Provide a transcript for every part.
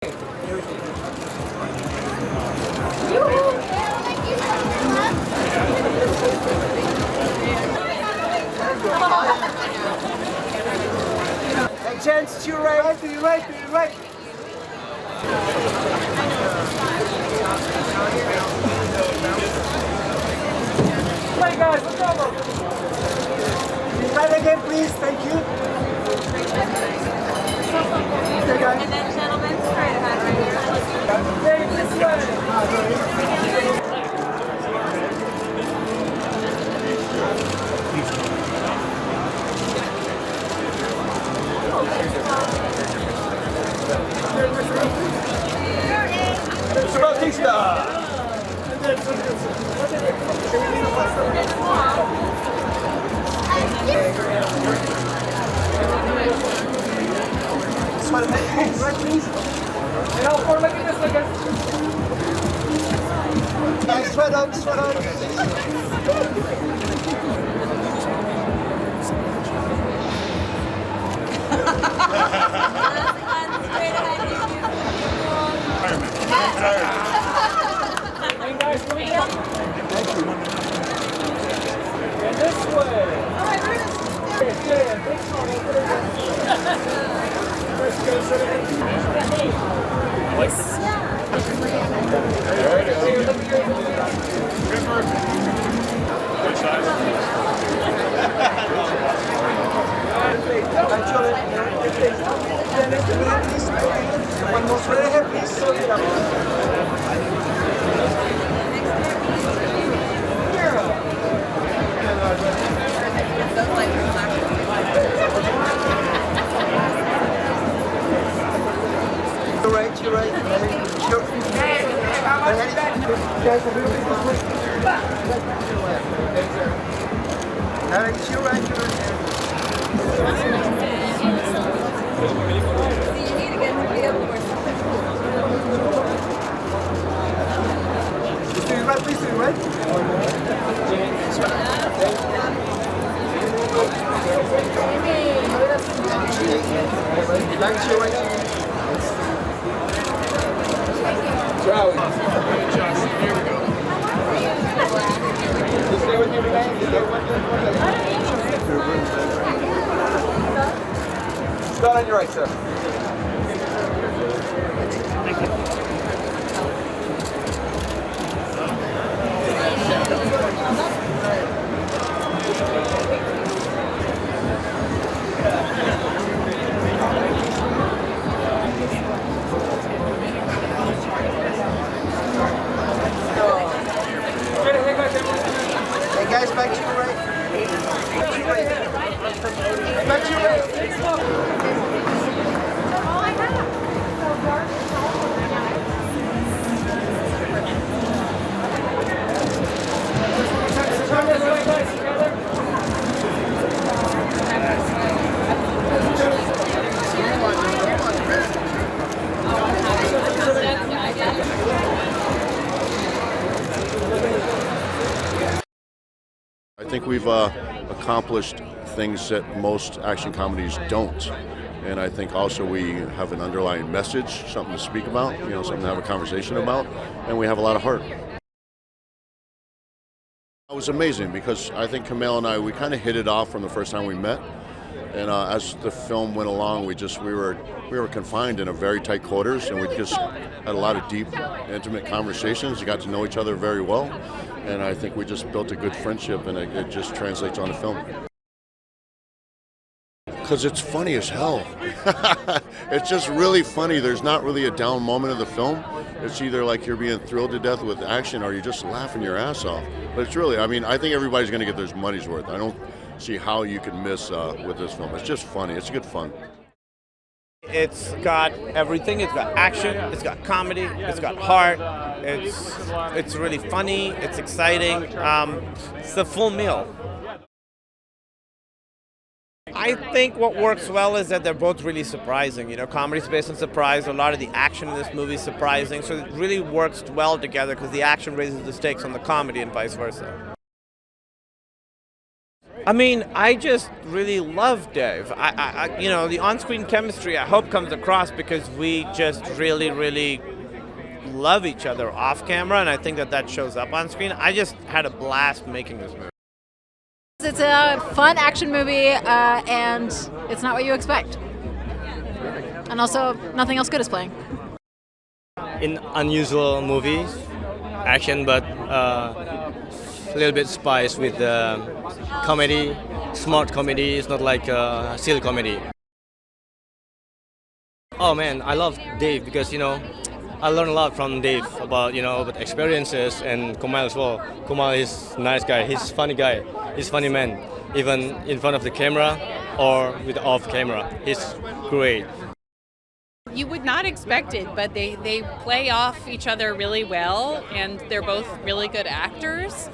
Hey, gents, to your right, to your right, to your right. Hey guys, what's over? Try it again, please. Thank you. Okay, guys. And then gentlemen, straight ahead right here. Hey, this way. Bautista. Right, please. And all four, look at this, look at this. Nice, sweat out, sweat out. Hey guys, come here. Thank you. And this way. One more straight ahead, please. You're right. Sure. Guys, a little bit this way. Alex, you're right. You need to get to be able to To your right, please, to your right. Back to your right. Charlie. Here we go. Stay with me, Start on your right, sir. Thank you. Hey guys, back to your right. Back to your right. Back to your right. I think we've accomplished things that most action comedies don't. And I think also we have an underlying message, something to speak about, something to have a conversation about, and we have a lot of heart. It was amazing because I think Kumail and I, we kind of hit it off from the first time we met. And as the film went along, we were confined in a very tight quarters, and we just had a lot of deep, intimate conversations. We got to know each other very well, and I think we just built a good friendship, and it just translates on the film. Because it's funny as hell. It's just really funny. There's not really a down moment of the film. It's either like you're being thrilled to death with action, or you're just laughing your ass off. But it's really, I think everybody's going to get their money's worth. I don't see how you can miss with this film. It's just funny. It's good fun. It's got everything. It's got action. It's got comedy. It's got heart. It's really funny. It's exciting. It's the full meal. I think what works well is that they're both really surprising. Comedy's based on surprise. A lot of the action in this movie is surprising. So it really works well together because the action raises the stakes on the comedy and vice versa. I mean, I just really love Dave. You know, the on-screen chemistry I hope comes across because we just really, really love each other off camera, and I think that shows up on screen. I just had a blast making this movie. It's a fun action movie, and it's not what you expect. And also, nothing else good is playing. In unusual movies, action, but a little bit spiced with comedy, smart comedy. It's not like silly comedy. Oh man, I love Dave because I learned a lot from Dave about about experiences, and Kumail as well. Kumail is a nice guy. He's a funny guy. He's a funny man, even in front of the camera or with off camera. He's great. You would not expect it, but they play off each other really well, and they're both really good actors,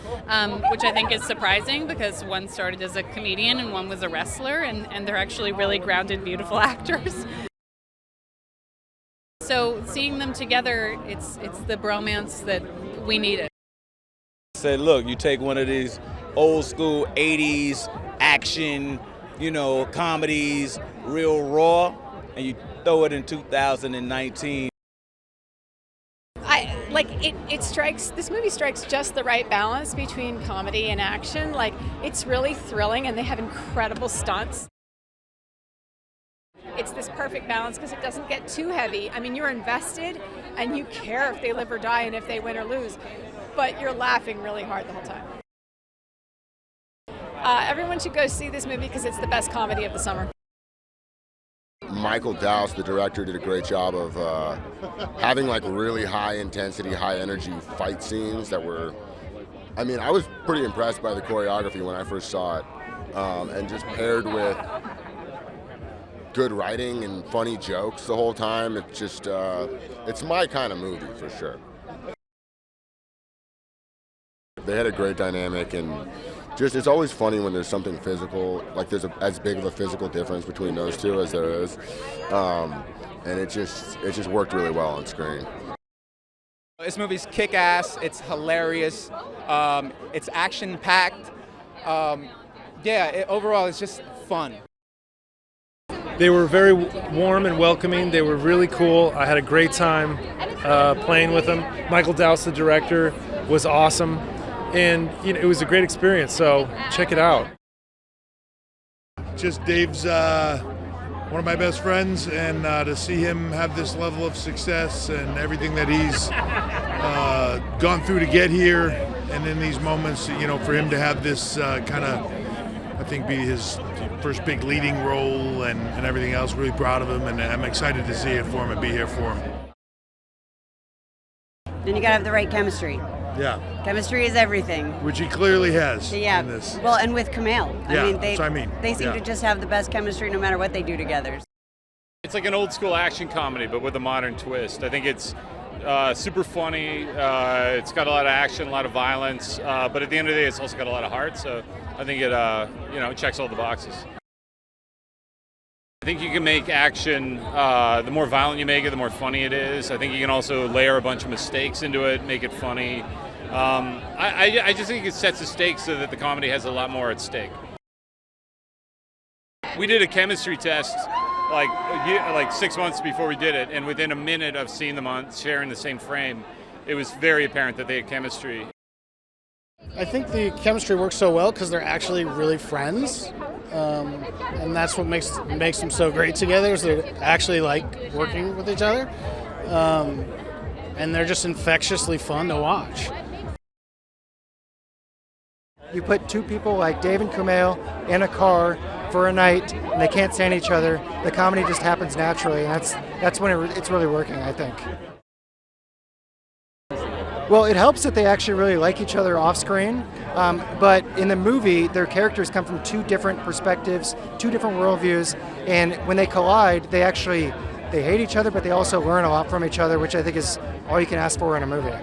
which I think is surprising because one started as a comedian and one was a wrestler, and they're actually really grounded, beautiful actors. So seeing them together, it's the bromance that we needed. Say, look, you take one of these old school 80s action, comedies, real raw, and you throw it in 2019. This movie strikes just the right balance between comedy and action. Like, it's really thrilling, and they have incredible stunts. It's this perfect balance because it doesn't get too heavy. I mean, you're invested and you care if they live or die and if they win or lose, but you're laughing really hard the whole time. Everyone should go see this movie because it's the best comedy of the summer. Michael Dowse, the director, did a great job of having like really high intensity, high energy fight scenes that were, I mean, I was pretty impressed by the choreography when I first saw it, and just paired with good writing and funny jokes the whole time. It's just, it's my kind of movie for sure. They had a great dynamic, and just it's always funny when there's something physical, like there's as big of a physical difference between those two as there is, and it just worked really well on screen. This movie's kick-ass. It's hilarious. It's action-packed. Overall, it's just fun. They were very warm and welcoming. They were really cool. I had a great time playing with them. Michael Dowse, the director, was awesome. And it was a great experience, so check it out. Just Dave's one of my best friends, and to see him have this level of success and everything that he's gone through to get here, and in these moments, for him to have this kind of, I think, be his first big leading role and everything else, really proud of him, and I'm excited to see it for him and be here for him. Then you gotta have the right chemistry. Yeah. Chemistry is everything. Which he clearly has. Yeah. In this. Well, and with Kumail. That's what I mean. They seem to just have the best chemistry no matter what they do together. It's like an old school action comedy, but with a modern twist. I think it's super funny. It's got a lot of action, a lot of violence, but at the end of the day, it's also got a lot of heart. So I think it checks all the boxes. I think you can make action, the more violent you make it, the more funny it is. I think you can also layer a bunch of mistakes into it, make it funny. I just think it sets the stakes so that the comedy has a lot more at stake. We did a chemistry test like 6 months before we did it, and within a minute of seeing them sharing the same frame, it was very apparent that they had chemistry. I think the chemistry works so well because they're actually really friends, and that's what makes them so great together. Is they actually like working with each other, and they're just infectiously fun to watch. You put two people like Dave and Kumail in a car for a night, and they can't stand each other. The comedy just happens naturally, and that's when it's really working, I think. Well, it helps that they actually really like each other off screen, but in the movie, their characters come from two different perspectives, two different worldviews, and when they collide, they hate each other, but they also learn a lot from each other, which I think is all you can ask for in a movie.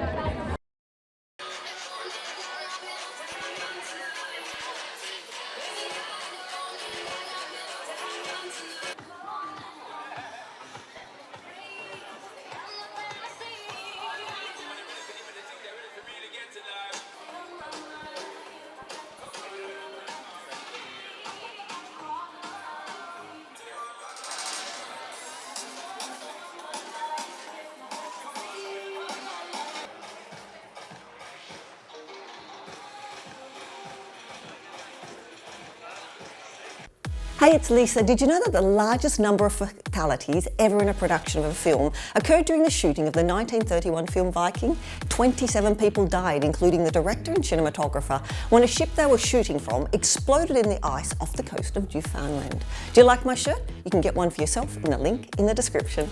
Hey, it's Lisa. Did you know that the largest number of fatalities ever in a production of a film occurred during the shooting of the 1931 film Viking? 27 people died, including the director and cinematographer, when a ship they were shooting from exploded in the ice off the coast of Newfoundland. Do you like my shirt? You can get one for yourself in the link in the description.